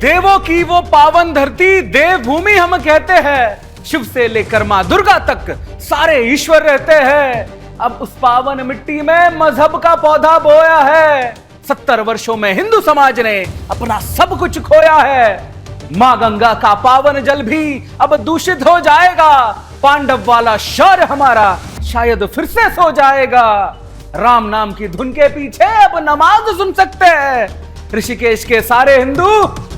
देवों की वो पावन धरती देवभूमि हम कहते हैं। शिव से लेकर मां दुर्गा तक सारे ईश्वर रहते हैं। अब उस पावन मिट्टी में मजहब का पौधा बोया है। 70 वर्षों में हिंदू समाज ने अपना सब कुछ खोया है। मां गंगा का पावन जल भी अब दूषित हो जाएगा। पांडव वाला शौर्य हमारा शायद फिर से सो जाएगा। राम नाम की धुन के पीछे अब नमाज सुन सकते हैं। ऋषिकेश के सारे हिंदू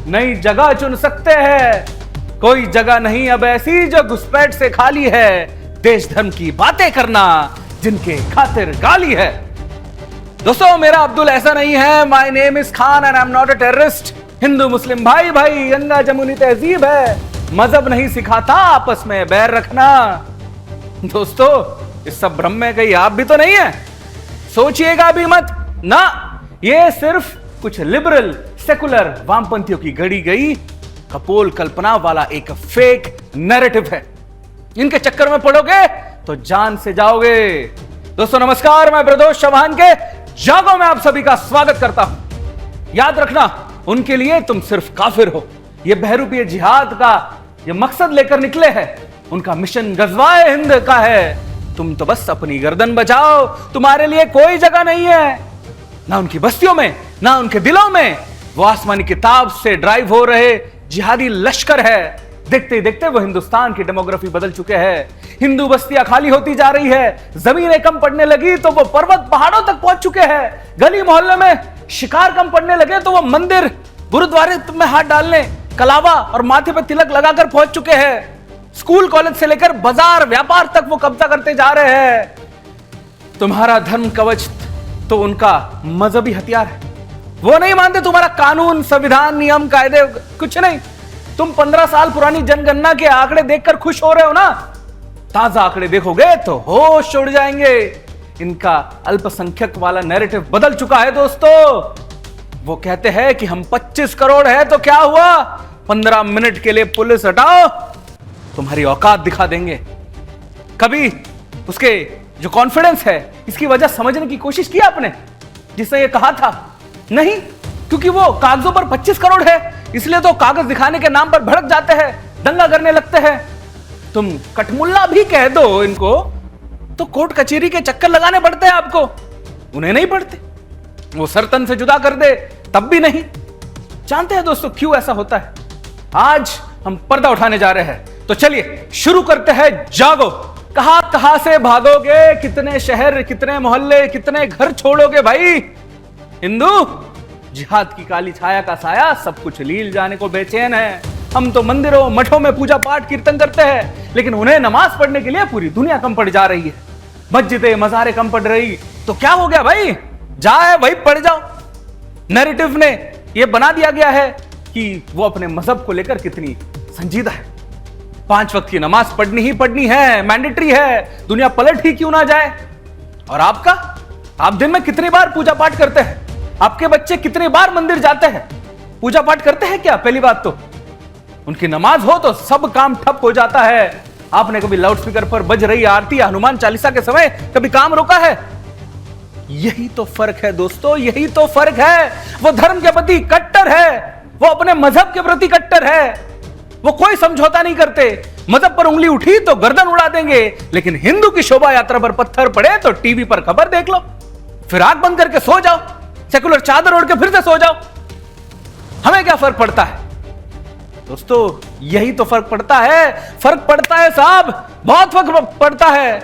नई जगह चुन सकते हैं। कोई जगह नहीं अब ऐसी जो घुसपैठ से खाली है। देश धर्म की बातें करना जिनके खातिर गाली है। दोस्तों, मेरा अब्दुल ऐसा नहीं है। My name is Khan and I am not a terrorist. Hindu Muslim भाई भाई, गंगा जमुनी तहजीब है। मजहब नहीं सिखाता आपस में बैर रखना। दोस्तों, इस सब भ्रम में कहीं आप भी तो नहीं है। सोचिएगा भी मत ना। ये सिर्फ कुछ लिबरल सेकुलर वामपंथियों की गढ़ी गई कपोल कल्पना वाला एक फेक नैरेटिव है। इनके चक्कर में पड़ोगे तो जान से जाओगे। दोस्तों नमस्कार, मैं प्रदोष चौहान के जागो में आप सभी का स्वागत करता हूं। याद रखना, उनके लिए तुम सिर्फ काफिर हो। ये बहरूपीय जिहाद का ये मकसद लेकर निकले हैं। उनका मिशन गजवाए हिंद का है। तुम तो बस अपनी गर्दन बचाओ। तुम्हारे लिए कोई जगह नहीं है, ना उनकी बस्तियों में ना उनके दिलों में। वो आसमानी किताब से ड्राइव हो रहे जिहादी लश्कर है। देखते देखते वो हिंदुस्तान की डेमोग्राफी बदल चुके हैं। हिंदू बस्तियां खाली होती जा रही है। जमीनें कम पड़ने लगी तो वो पर्वत पहाड़ों तक पहुंच चुके हैं। गली मोहल्ले में शिकार कम पड़ने लगे तो वो मंदिर गुरुद्वारे में हाथ डालने, कलावा और माथे पर तिलक लगाकर पहुंच चुके हैं। स्कूल कॉलेज से लेकर बाजार व्यापार तक वो कब्जा करते जा रहे हैं। तुम्हारा धर्म कवच तो उनका मजहबी हथियार है। वो नहीं मानते तुम्हारा कानून, संविधान, नियम, कायदे, कुछ नहीं। तुम 15 साल पुरानी जनगणना के आंकड़े देखकर खुश हो रहे हो ना। ताजा आंकड़े देखोगे तो होश उड़ जाएंगे। इनका अल्पसंख्यक वाला नैरेटिव बदल चुका है दोस्तों। वो कहते हैं कि हम 25 करोड़ है तो क्या हुआ, 15 मिनट के लिए पुलिस हटाओ, तुम्हारी औकात दिखा देंगे। कभी उसके जो कॉन्फिडेंस है, इसकी वजह समझने की कोशिश की आपने? जिसने ये कहा था नहीं, क्योंकि वो कागजों पर 25 करोड़ है, इसलिए तो कागज दिखाने के नाम पर भड़क जाते हैं, दंगा करने लगते हैं। तुम कटमुल्ला भी कह दो इनको तो कोर्ट कचहरी के चक्कर लगाने पड़ते हैं आपको। उन्हें नहीं पड़ते। वो सरतन से जुदा कर दे तब भी नहीं। जानते हैं दोस्तों क्यों ऐसा होता है? आज हम पर्दा उठाने जा रहे हैं, तो चलिए शुरू करते हैं। जागो। कहां कहां से भागोगे? कितने शहर, कितने मोहल्ले, कितने घर छोड़ोगे भाई? हिंदू जिहाद की काली छाया का साया सब कुछ लील जाने को बेचैन है। हम तो मंदिरों मठों में पूजा पाठ कीर्तन करते हैं, लेकिन उन्हें नमाज पढ़ने के लिए पूरी दुनिया कम पड़ जा रही है। मस्जिदें मज़ारें कम पड़ रही तो क्या हो गया भाई? जाए वही पढ़ जाओ। नैरेटिव ने यह बना दिया गया है कि वो अपने मजहब को लेकर कितनी संजीदा है। 5 वक्त की नमाज पढ़नी ही पढ़नी है, मैंडेटरी है, दुनिया पलट ही क्यों ना जाए। और आपका? आप दिन में कितनी बार पूजा पाठ करते हैं? आपके बच्चे कितनी बार मंदिर जाते हैं? पूजा पाठ करते हैं क्या? पहली बात तो उनकी नमाज हो तो सब काम ठप हो जाता है। आपने कभी लाउडस्पीकर पर बज रही आरती या हनुमान चालीसा के समय कभी काम रोका है? यही तो फर्क है दोस्तों, यही तो फर्क है। वो धर्म के प्रति कट्टर है, वो अपने मजहब के प्रति कट्टर है। वो कोई समझौता नहीं करते। मजहब पर उंगली उठी तो गर्दन उड़ा देंगे, लेकिन हिंदू की शोभा यात्रा पर पत्थर पड़े तो टीवी पर खबर देख लो, फिर आंख बंद करके सो जाओ, सेकुलर चादर ओढ़ के फिर से सो जाओ। हमें क्या फर्क पड़ता है दोस्तों? यही तो फर्क पड़ता है। फर्क पड़ता है साहब, बहुत फर्क पड़ता है।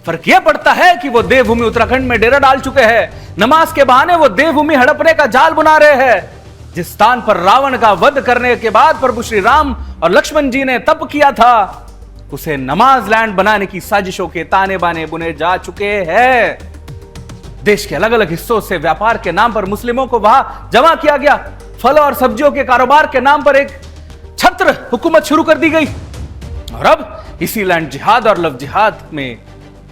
फर्क यह पड़ता है कि वो देवभूमि उत्तराखंड में डेरा डाल चुके हैं। नमाज के बहाने वो देवभूमि हड़पने का जाल बुना रहे हैं। जिस स्थान पर रावण का वध करने के बाद प्रभु श्री राम और लक्ष्मण जी ने तप किया था, उसे नमाज लैंड बनाने की साजिशों के ताने बाने बुने जा चुके हैं। देश के अलग अलग हिस्सों से व्यापार के नाम पर मुस्लिमों को वहां जमा किया गया। फल और सब्जियों के कारोबार के नाम पर एक छत्र हुकूमत शुरू कर दी गई, और अब इसी लैंड जिहाद और लव जिहाद में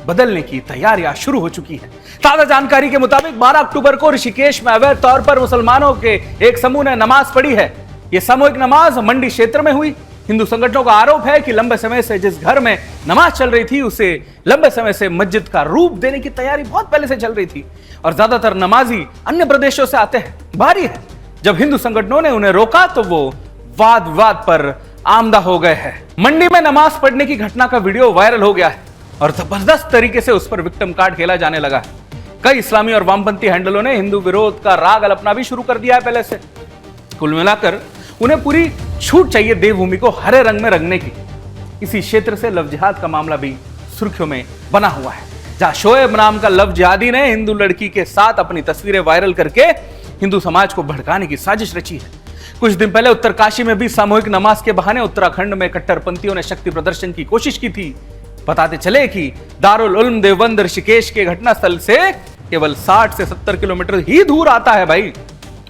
बदलने की तैयारियां शुरू हो चुकी है। ताजा जानकारी के मुताबिक 12 अक्टूबर को ऋषिकेश में अवैध तौर पर मुसलमानों के एक समूह ने नमाज पढ़ी है। यह सामूहिक नमाज मंडी क्षेत्र में हुई। हिंदू संगठनों का आरोप है कि लंबे समय से जिस घर में नमाज चल रही थी, उसे लंबे समय से मस्जिद का रूप देने की तैयारी बहुत पहले से चल रही थी, और ज्यादातर नमाजी अन्य प्रदेशों से आते हैं। भारी है जब हिंदू संगठनों ने उन्हें रोका तो वो वाद विवाद पर आमदा हो गए हैं। मंडी में नमाज पढ़ने की घटना का वीडियो वायरल हो गया है और जबरदस्त तरीके से उस पर विक्टिम कार्ड खेला जाने लगा है। कई इस्लामी और वामपंथी हैंडलों ने हिंदू विरोध का राग अल्पना भी शुरू कर दिया है पहले से। कुल मिलाकर उन्हें पूरी छूट चाहिए देवभूमि को हरे रंग में रंगने की। इसी क्षेत्र से लव जिहाद का मामला भी सुर्खियों में बना हुआ है, जहां शोएब नाम का लव जिहादी ने हिंदू लड़की के साथ अपनी तस्वीरें वायरल करके हिंदू समाज को भड़काने की साजिश रची है। कुछ दिन पहले उत्तरकाशी में भी सामूहिक नमाज के बहाने उत्तराखंड में कट्टरपंथियों ने शक्ति प्रदर्शन की कोशिश की थी। बताते चले कि दारुल उल्म देवबंद ऋषिकेश के घटनास्थल से केवल 60 से 70 किलोमीटर ही दूर आता है भाई।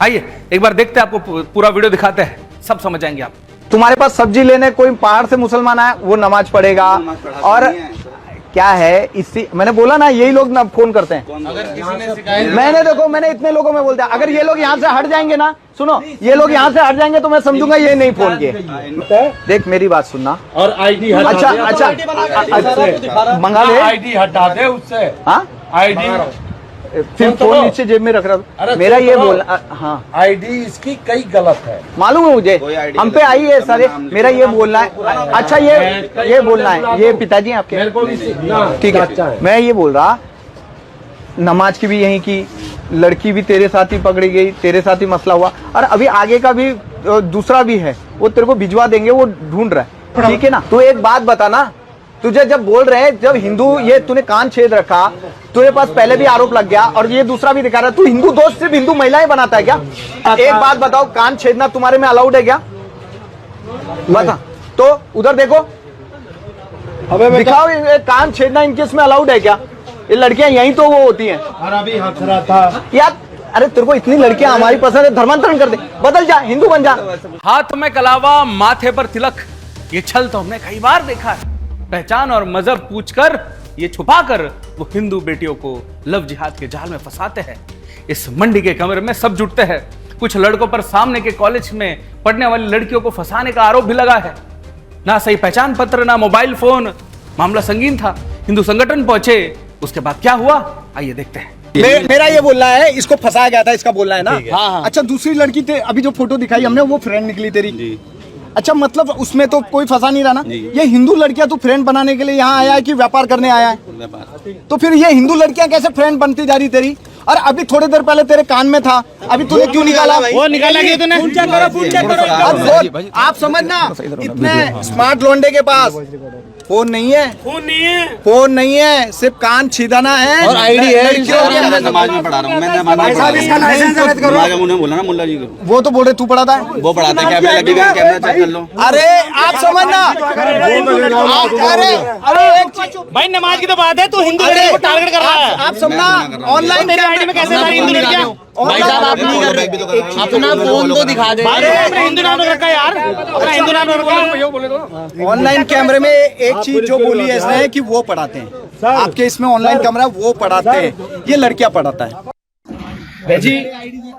आइए एक बार देखते हैं, आपको पूरा वीडियो दिखाते हैं, सब समझ जाएंगे आप। तुम्हारे पास सब्जी लेने कोई पहाड़ से मुसलमान आया, वो नमाज पढ़ेगा। और क्या है इससे, मैंने बोला ना यही लोग ना फोन करते हैं। अगर किसी ने शिकायत, मैंने इतने लोगों में बोलता अगर ये लोग यहाँ से हट जाएंगे ना, सुनो, ये लोग यहाँ से हट जाएंगे तो मैं समझूंगा ये नहीं फोन किए। देख मेरी बात सुनना। और आईडी अच्छा मंगा ले, आईडी हटा दे उससे। हाँ आईडी फिर फोन नीचे जेब में रख रहा। मेरा ये बोलना, हाँ आईडी इसकी कई गलत है, मालूम है मुझे, हम पे आई है सारे। मेरा ये बोलना है, अच्छा ये बोलना है, ये पिताजी आपके, ठीक है। मैं ये बोल रहा, नमाज की भी यहीं की, लड़की भी तेरे साथ ही पकड़ी गई, तेरे साथ ही मसला हुआ, और अभी आगे का भी दूसरा भी है, वो तेरे को भिजवा देंगे, वो ढूंढ रहा है, ठीक है ना। तो एक बात बताना, तुझे जब बोल रहे हैं, जब हिंदू ये तूने कान छेद रखा, तुझे पास पहले भी आरोप लग गया और ये दूसरा भी दिखा रहा है, तू हिंदू दोस्त सिर्फ हिंदू महिलाएं बनाता है क्या? एक बात बताओ, कान छेदना तुम्हारे में अलाउड है क्या? बता तो, उधर देखो, दिखाओ कान छेदना इनके इसमें अलाउड है क्या? ये लड़कियां यहीं तो वो होती हैं। अभी हंस रहा था यार, अरे तेरे को इतनी लड़कियां हमारी पसंद है, धर्मांतरण कर दे, बदल जा, हिंदू बन जा। हाथ में कलावा, माथे पर तिलक, ये छल तो हमने कई बार देखा है। पहचान और मजहब पूछकर, ये छुपाकर वो हिंदू बेटियों को लव जिहाद के जाल में फंसाते हैं। इस मंडी के कमरे में सब जुटते हैं। कुछ लड़कों पर सामने के कॉलेज में पढ़ने वाली लड़कियों को फंसाने का आरोप भी लगा है। ना सही पहचान पत्र, ना मोबाइल फोन, मामला संगीन था। हिंदू संगठन पहुंचे, उसके बाद क्या हुआ आइए देखते हैं। मेरा ये बोलना है, इसको फंसाया गया था, इसका बोलना है ना। हाँ। अच्छा, दूसरी लड़की थे, अभी जो फोटो दिखाई हमने, वो फ्रेंड निकली तेरी। अच्छा, मतलब उसमें तो कोई फंसा नहीं रहा ना। ये हिंदू लड़कियां तू फ्रेंड बनाने के लिए यहाँ आया है कि व्यापार करने आया है? तो फिर ये हिंदू लड़कियां कैसे फ्रेंड बनती जा रही तेरी? और अभी थोड़ी देर पहले तेरे कान में था, अभी तूने क्यों निकाला? वो निकाला गया तूने। आप समझना, इतने स्मार्ट लोंडे के पास फोन नहीं है, फोन नहीं है, सिर्फ कान छीदाना है और आईडी है। मैं नमाज में पढ़ा रहा हूँ, मैं बोला ना मुल्ला जी को, वो तो बोल रहे तू पढ़ाता है, वो पढ़ाते हैं, कैमरा लगेगा, कैमरा चेक कर लो। अरे आप समझना, अरे एक चीज भाई, नमाज की तो बात है, तू हिंदू लड़कियों को टारगेट कर रहा है। आप समझना, ऑनलाइन मेरे आईडी में कैसे सारी हिंदू लड़कियां? भाई साहब आप नहीं कर रहे, अपना फोन तो दिखा दे। अपना हिंदू नाम रखा है यार, अपना हिंदू नाम रखा। ऑनलाइन कैमरे में एक चीज जो बोली है इसने कि वो पढ़ाते हैं, आपके इसमें ऑनलाइन कैमरा वो पढ़ाते हैं, ये लड़कियां पढ़ाता है जी।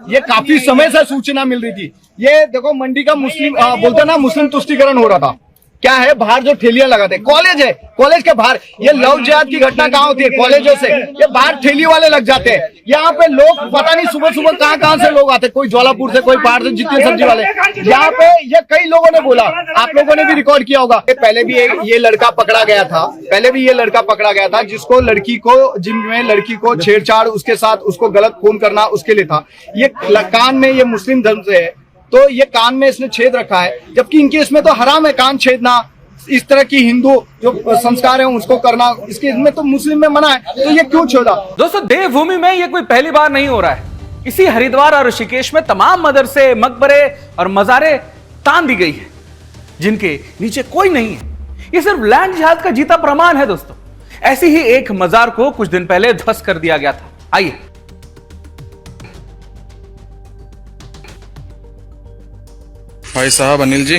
ये काफी समय से सूचना मिल रही थी। ये देखो, मंडी का मुस्लिम बोलते ना, मुस्लिम तुष्टिकरण हो रहा था। क्या है, बाहर जो ठेलियां लगाते, कॉलेज है, कॉलेज के बाहर ये लव जिहाद की घटना कहाँ होती है? कॉलेजों से। ये बाहर ठेली वाले लग जाते हैं। यहाँ पे लोग पता नहीं सुबह सुबह कहाँ से लोग आते, कोई ज्वालापुर से, कोई पहाड़ से, जितने सब्जी वाले यहाँ पे। ये कई लोगों ने बोला, आप लोगों ने भी रिकॉर्ड किया होगा, पहले भी ये लड़का पकड़ा गया था, जिसको लड़की को, जिनमें लड़की को छेड़छाड़, उसके साथ उसको गलत फोन करना उसके लिए था। ये कान में, ये मुस्लिम धर्म से है, तो ये कान में इसने छेद रखा है, जबकि इनके इसमें तो हराम है कान छेदना। इस तरह की हिंदू जो संस्कार है उसको करना, इसके इसमें तो मुस्लिम में मना है, तो ये क्यों छोड़ा? दोस्तों, देवभूमि में ये कोई पहली बार नहीं हो रहा है। इसी हरिद्वार और ऋषिकेश में तमाम मदरसे, मकबरे और मजारे तान दी गई है, जिनके नीचे कोई नहीं है। ये सिर्फ लैंड जिहाद का जीता प्रमाण है दोस्तों। ऐसी ही एक मजार को कुछ दिन पहले ध्वस्त कर दिया गया था। आइए भाई साहब अनिल जी,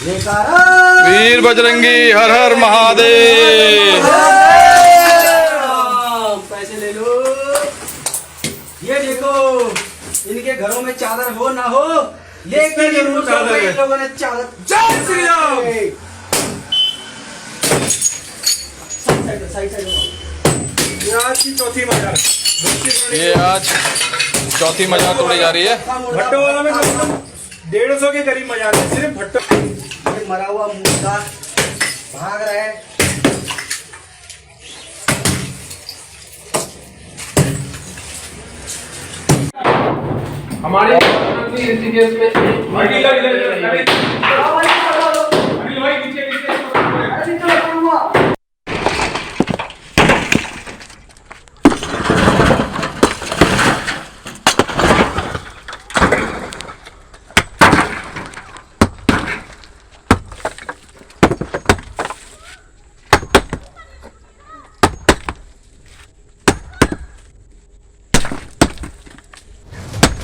वीर बजरंगी, हर हर महादेव। पैसे ले लो। ये देखो, इनके घरों में चादर हो ना हो, लेकिन इन लोगों ने चादर। जय श्री राम। ये आज चौथी मजार तोड़ी जा रही है। भट्टो वाला में 150 के करीब मजार है, सिर्फ भट्टो। ये मरा हुआ मुर्दा भाग रहा है। हमारे ऋषिकेश में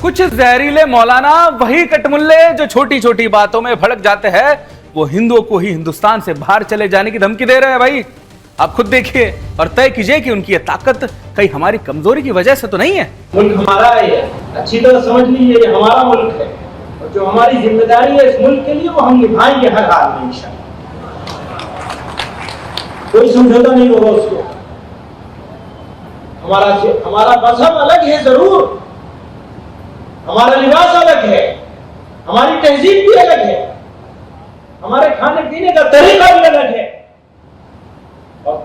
कुछ जहरीले मौलाना वही कटमुल्ले जो छोटी छोटी बातों में भड़क जाते हैं, वो हिंदुओं को ही हिंदुस्तान से बाहर चले जाने की धमकी दे रहे हैं। भाई आप खुद देखिए और तय कीजिए कि उनकी ये ताकत कहीं हमारी कमजोरी की वजह से तो नहीं है। मुल्क हमारा है, अच्छी तरह समझ लीजिए ये हमारा मुल्क है और जो हमारी जिम्मेदारी है इस मुल्क के लिए वो हम निभाएंगे हर हाल में इंशाअल्लाह। कोई समझौता नहीं होगा उसको। हमारा मजहब अलग है जरूर, हमारा लिबास अलग है, हमारी तहजीब भी अलग है, हमारे खाने पीने का तरीका भी अलग है, और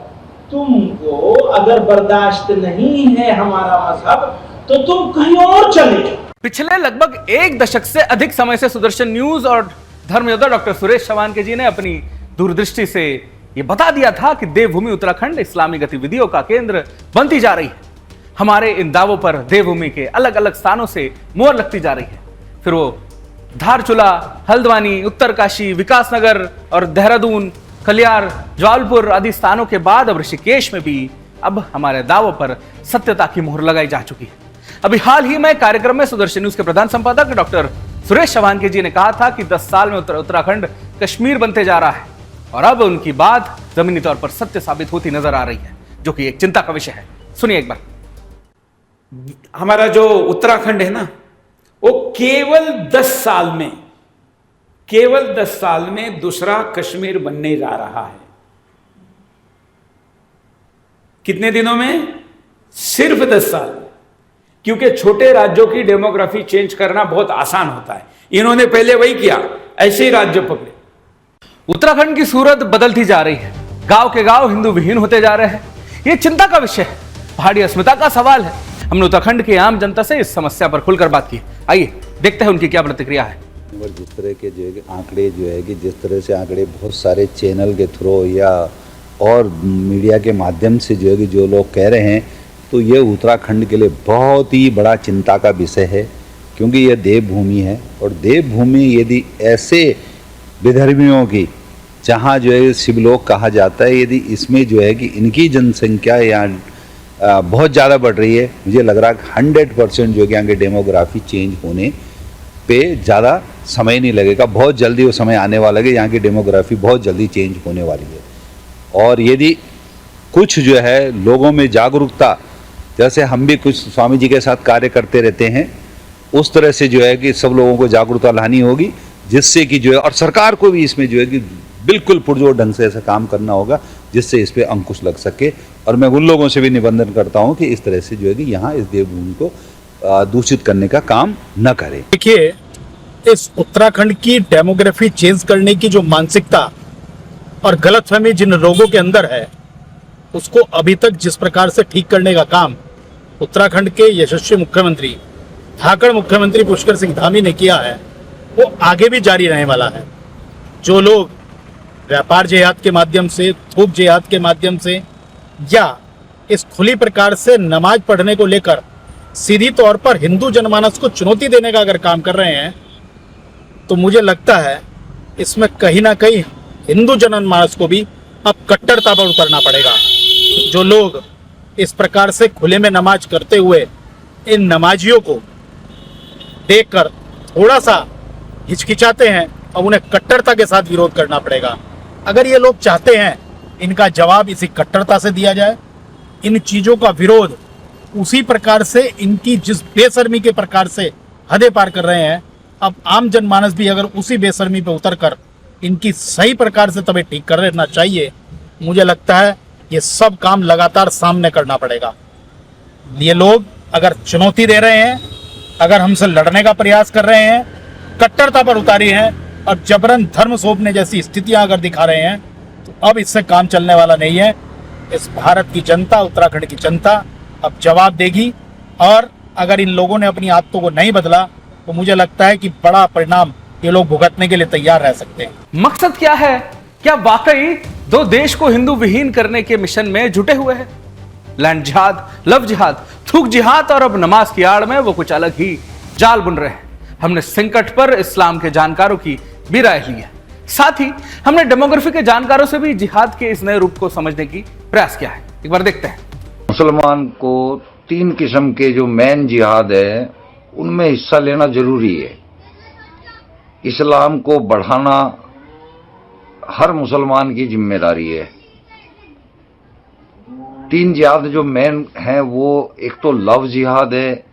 तुमको अगर बर्दाश्त नहीं है हमारा मजहब तो तुम कहीं और चले जाओ। पिछले लगभग एक दशक से अधिक समय से सुदर्शन न्यूज और धर्म योद्धा डॉक्टर सुरेश चवानके जी ने अपनी दूरदृष्टि से यह बता दिया था कि देवभूमि उत्तराखंड इस्लामी गतिविधियों का केंद्र बनती जा रही है। हमारे इन दावों पर देवभूमि के अलग अलग स्थानों से मोहर लगती जा रही है। फिर वो धारचूला, हल्द्वानी, उत्तरकाशी, विकासनगर और देहरादून, कलियार, जवालपुर आदि स्थानों के बाद अब ऋषिकेश में भी अब हमारे दावों पर सत्यता की मोहर लगाई जा चुकी है। अभी हाल ही में कार्यक्रम में सुदर्शन न्यूज के प्रधान संपादक डॉक्टर सुरेश चवानके जी ने कहा था कि 10 साल में उत्तराखंड कश्मीर बनते जा रहा है और अब उनकी बात जमीनी तौर पर सत्य साबित होती नजर आ रही है, जो कि एक चिंता का विषय है। सुनिए एक बार। हमारा जो उत्तराखंड है ना, वो केवल 10 साल में दूसरा कश्मीर बनने जा रहा है। कितने दिनों में? सिर्फ 10 साल में। क्योंकि छोटे राज्यों की डेमोग्राफी चेंज करना बहुत आसान होता है। इन्होंने पहले वही किया, ऐसे ही राज्य पकड़े। उत्तराखंड की सूरत बदलती जा रही है, गांव के गांव हिंदू विहीन होते जा रहे हैं। यह चिंता का विषय है, पहाड़ी अस्मिता का सवाल है। हमने उत्तराखंड की आम जनता से इस समस्या पर खुलकर बात की। आइए देखते हैं उनकी क्या प्रतिक्रिया है। जिस तरह के जो है आंकड़े जो है कि जिस तरह से आंकड़े बहुत सारे चैनल के थ्रू या और मीडिया के माध्यम से जो है कि जो लोग कह रहे हैं, तो ये उत्तराखंड के लिए बहुत ही बड़ा चिंता का विषय है। क्योंकि यह देवभूमि है और देवभूमि यदि ऐसे विधर्मियों की, जहाँ जो है शिवलोक कहा जाता है, यदि इसमें जो है कि इनकी जनसंख्या यहाँ बहुत ज़्यादा बढ़ रही है, मुझे लग रहा है 100% जो कि यहाँ के डेमोग्राफी चेंज होने पे ज़्यादा समय नहीं लगेगा। बहुत जल्दी वो समय आने वाला है, यहाँ की डेमोग्राफी बहुत जल्दी चेंज होने वाली है। और यदि कुछ जो है लोगों में जागरूकता, जैसे हम भी कुछ स्वामी जी के साथ कार्य करते रहते हैं, उस तरह से जो है कि सब लोगों को जागरूकता लानी होगी, जिससे कि जो है और सरकार को भी इसमें जो है कि बिल्कुल पुरजोर ढंग से ऐसा काम करना होगा जिससे इस पर अंकुश लग सके। और मैं उन लोगों से भी निवेदन करता हूं कि इस तरह से जो है कि यहाँ इस देवभूमि को दूषित करने का काम न करें। देखिए, इस उत्तराखंड की डेमोग्राफी चेंज करने की जो मानसिकता और गलतफहमी जिन लोगों के अंदर है, उसको अभी तक जिस प्रकार से ठीक करने का काम उत्तराखंड के यशस्वी मुख्यमंत्री, झारखंड मुख्यमंत्री पुष्कर सिंह धामी ने किया है, वो आगे भी जारी रहने वाला है। जो लोग व्यापार जिहाद के माध्यम से, थोक जिहाद के माध्यम से या इस खुली प्रकार से नमाज पढ़ने को लेकर सीधी तौर पर हिंदू जनमानस को चुनौती देने का अगर काम कर रहे हैं, तो मुझे लगता है इसमें कहीं ना कहीं हिंदू जनमानस को भी अब कट्टरता पर उतरना पड़ेगा। जो लोग इस प्रकार से खुले में नमाज करते हुए इन नमाजियों को देखकर थोड़ा सा हिचकिचाते हैं, अब उन्हें कट्टरता के साथ विरोध करना पड़ेगा। अगर ये लोग चाहते हैं इनका जवाब इसी कट्टरता से दिया जाए, इन चीज़ों का विरोध उसी प्रकार से, इनकी जिस बेशर्मी के प्रकार से हदें पार कर रहे हैं, अब आम जनमानस भी अगर उसी बेशर्मी पे उतरकर इनकी सही प्रकार से तबे ठीक कर लेना चाहिए। मुझे लगता है ये सब काम लगातार सामने करना पड़ेगा। ये लोग अगर चुनौती दे रहे हैं अगर हमसे लड़ने का प्रयास कर रहे हैं, कट्टरता पर उतारी हैं और जबरन धर्म सौंपने जैसी स्थितियां अगर दिखा रहे हैं, तो अब इससे काम चलने वाला नहीं है। इस भारत की जनता, उत्तराखंड की जनता अब जवाब देगी, और अगर इन लोगों ने अपनी आदतों को नहीं बदला तो मुझे लगता है कि बड़ा परिणाम ये लोग भुगतने के लिए तैयार रह सकते हैं। मकसद क्या है? क्या वाकई दो देश को हिंदू विहीन करने के मिशन में जुटे हुए हैं? लैंड जिहाद, लव जिहाद, थूक जिहाद और अब नमाज की आड़ में वो कुछ अलग ही जाल बुन रहे हैं। हमने संकट पर इस्लाम के जानकारों की भी राय ली है, साथ ही हमने डेमोग्राफी के जानकारों से भी जिहाद के इस नए रूप को समझने की प्रयास किया है। एक बार देखते हैं। मुसलमान को 3 किस्म के जो मेन जिहाद है उनमें हिस्सा लेना जरूरी है। इस्लाम को बढ़ाना हर मुसलमान की जिम्मेदारी है। 3 जिहाद जो मेन हैं वो एक तो लव जिहाद है,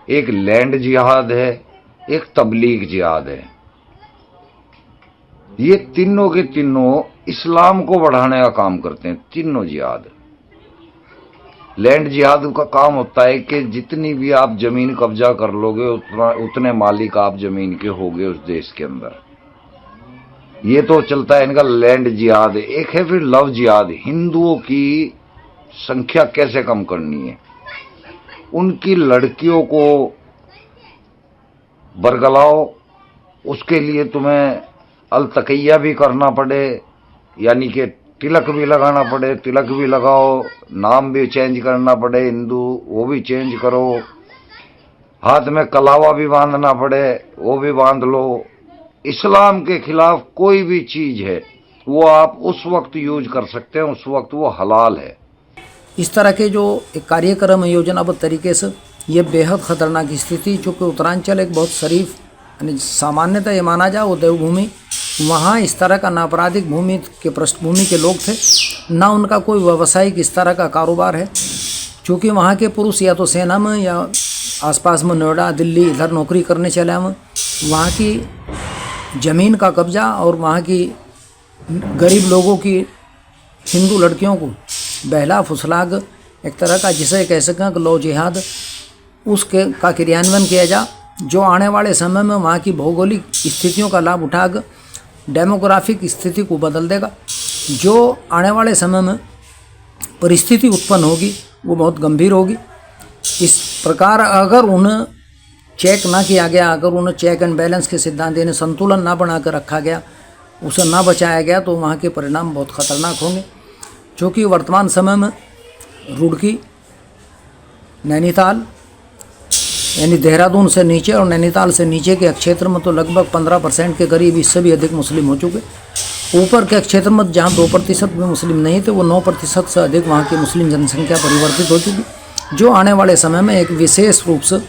एक लैंड जिहाद है, एक तबलीग जिहाद है। ये तीनों के तीनों इस्लाम को बढ़ाने का काम करते हैं, तीनों जिहाद। लैंड जिहाद का काम होता है कि जितनी भी आप जमीन कब्जा कर लोगे उतने मालिक आप जमीन के होगे उस देश के अंदर। ये तो चलता है इनका लैंड जिहाद। एक है फिर लव जिहाद, हिंदुओं की संख्या कैसे कम करनी है, उनकी लड़कियों को बरगलाओ, उसके लिए तुम्हें अलतकैया भी करना पड़े, यानी कि तिलक भी लगाना पड़े, तिलक भी लगाओ, नाम भी चेंज करना पड़े हिंदू, वो भी चेंज करो, हाथ में कलावा भी बांधना पड़े, वो भी बांध लो। इस्लाम के खिलाफ कोई भी चीज है वो आप उस वक्त यूज कर सकते हैं, उस वक्त वो हलाल है। इस तरह के जो एक कार्यक्रम योजनाबद्ध तरीके से ये बेहद खतरनाक स्थिति, चूँकि उत्तरांचल एक बहुत शरीफ यानी सामान्यतः ये माना जाए वो देवभूमि, वहाँ इस तरह का नापराधिक भूमि के पृष्ठभूमि के लोग थे, ना उनका कोई व्यावसायिक इस तरह का कारोबार है। चूँकि वहाँ के पुरुष या तो सेना में या आसपास में नोएडा, दिल्ली इधर नौकरी करने चले हैं, वहाँ की ज़मीन का कब्जा और वहाँ की गरीब लोगों की हिंदू लड़कियों को बहला फुसलाग एक तरह का जिसे कह सकें कि लव जिहाद उसके का क्रियान्वयन किया जा, जो आने वाले समय में वहाँ की भौगोलिक स्थितियों का लाभ उठाकर डेमोग्राफिक स्थिति को बदल देगा। जो आने वाले समय में परिस्थिति उत्पन्न होगी वो बहुत गंभीर होगी। इस प्रकार अगर उन्हें चेक ना किया गया, अगर उन्हें चेक एंड बैलेंस के सिद्धांत यानी संतुलन ना बना कर रखा गया, उसे ना बचाया गया, तो वहाँ के परिणाम बहुत खतरनाक होंगे। क्योंकि वर्तमान समय में रुड़की, नैनीताल यानी देहरादून से नीचे और नैनीताल से नीचे के क्षेत्र में तो लगभग 15% के करीब, इससे भी अधिक मुस्लिम हो चुके। ऊपर के क्षेत्र में जहाँ 2% में मुस्लिम नहीं थे, वो 9% से अधिक वहाँ की मुस्लिम जनसंख्या परिवर्तित हो चुकी, जो आने वाले समय में एक विशेष रूप से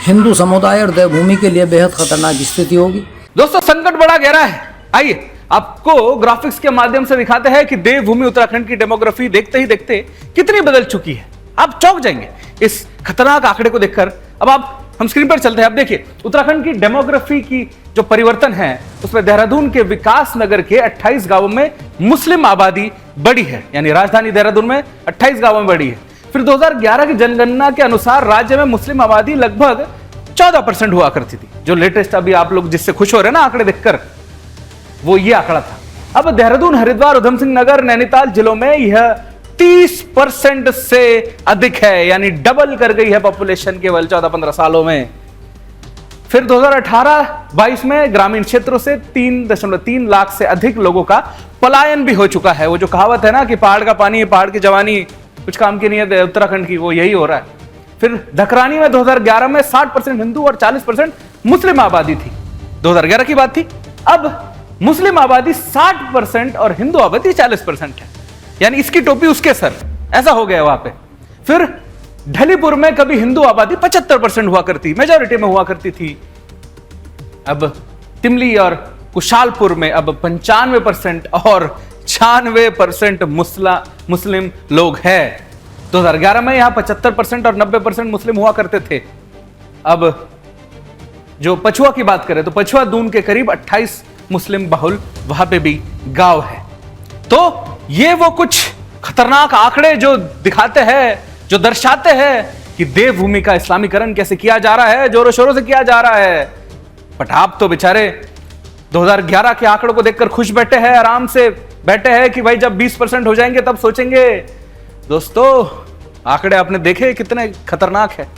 हिंदू समुदाय और देवभूमि के लिए बेहद खतरनाक स्थिति होगी। दोस्तों, संकट बड़ा गहरा है। आइए आपको ग्राफिक्स के माध्यम से दिखाते हैं कि देवभूमि उत्तराखंड की डेमोग्राफी देखते ही देखते कितनी बदल चुकी है। आप चौंक जाएंगे इस खतरनाक आंकड़े को देखकर। अब हम स्क्रीन पर चलते हैं। अब देखिए उत्तराखंड की डेमोग्राफी की जो परिवर्तन है उसमें देहरादून के विकास नगर के 28 गांवों में मुस्लिम आबादी बढ़ी है, यानी राजधानी देहरादून में 28 गांवों में बढ़ी है। फिर 2011 की जनगणना के अनुसार राज्य में मुस्लिम आबादी लगभग 14% हुआ करती थी। जो लेटेस्ट अभी आप लोग जिससे खुश हो रहे हैं ना आंकड़े देखकर, वो ये आंकड़ा था। अब देहरादून, हरिद्वार, उधम सिंह नगर, नैनीताल जिलों में यह 30% से अधिक है, यानी डबल कर गई है पॉपुलेशन केवल 14-15 सालों में। फिर 2018-22 में ग्रामीण क्षेत्रों से 3.3 लाख से अधिक लोगों का पलायन भी हो चुका है। वो जो कहावत है ना कि पहाड़ का पानी, पहाड़ की जवानी कुछ काम की नहीं है उत्तराखंड की, वो यही हो रहा है। फिर धकरानी में 2011 में 60% हिंदू और 40% मुस्लिम आबादी थी। 2011 की बात थी। अब मुस्लिम आबादी 60% और हिंदू आबादी 40% है, यानी इसकी टोपी उसके सर, ऐसा हो गया वहां पे। फिर ढलीपुर में कभी हिंदू आबादी 75% हुआ करती, मेजॉरिटी में हुआ करती थी। अब तिमली और कुशालपुर में अब 95% और 96% मुस्लिम लोग हैं। 2011 में यहां 75% और 90% मुस्लिम हुआ करते थे। अब जो पछुआ की बात करें तो पछुआ दून के करीब 28 मुस्लिम बहुल वहां पे भी गांव है। तो ये वो कुछ खतरनाक आंकड़े जो दिखाते हैं, जो दर्शाते हैं कि देवभूमि का इस्लामीकरण कैसे किया जा रहा है, जोरों शोरों से किया जा रहा है। बट आप तो बेचारे 2011 के आंकड़ों को देखकर खुश बैठे हैं, आराम से बैठे हैं कि भाई जब 20% हो जाएंगे तब सोचेंगे। दोस्तों, आंकड़े आपने देखे कितने खतरनाक है।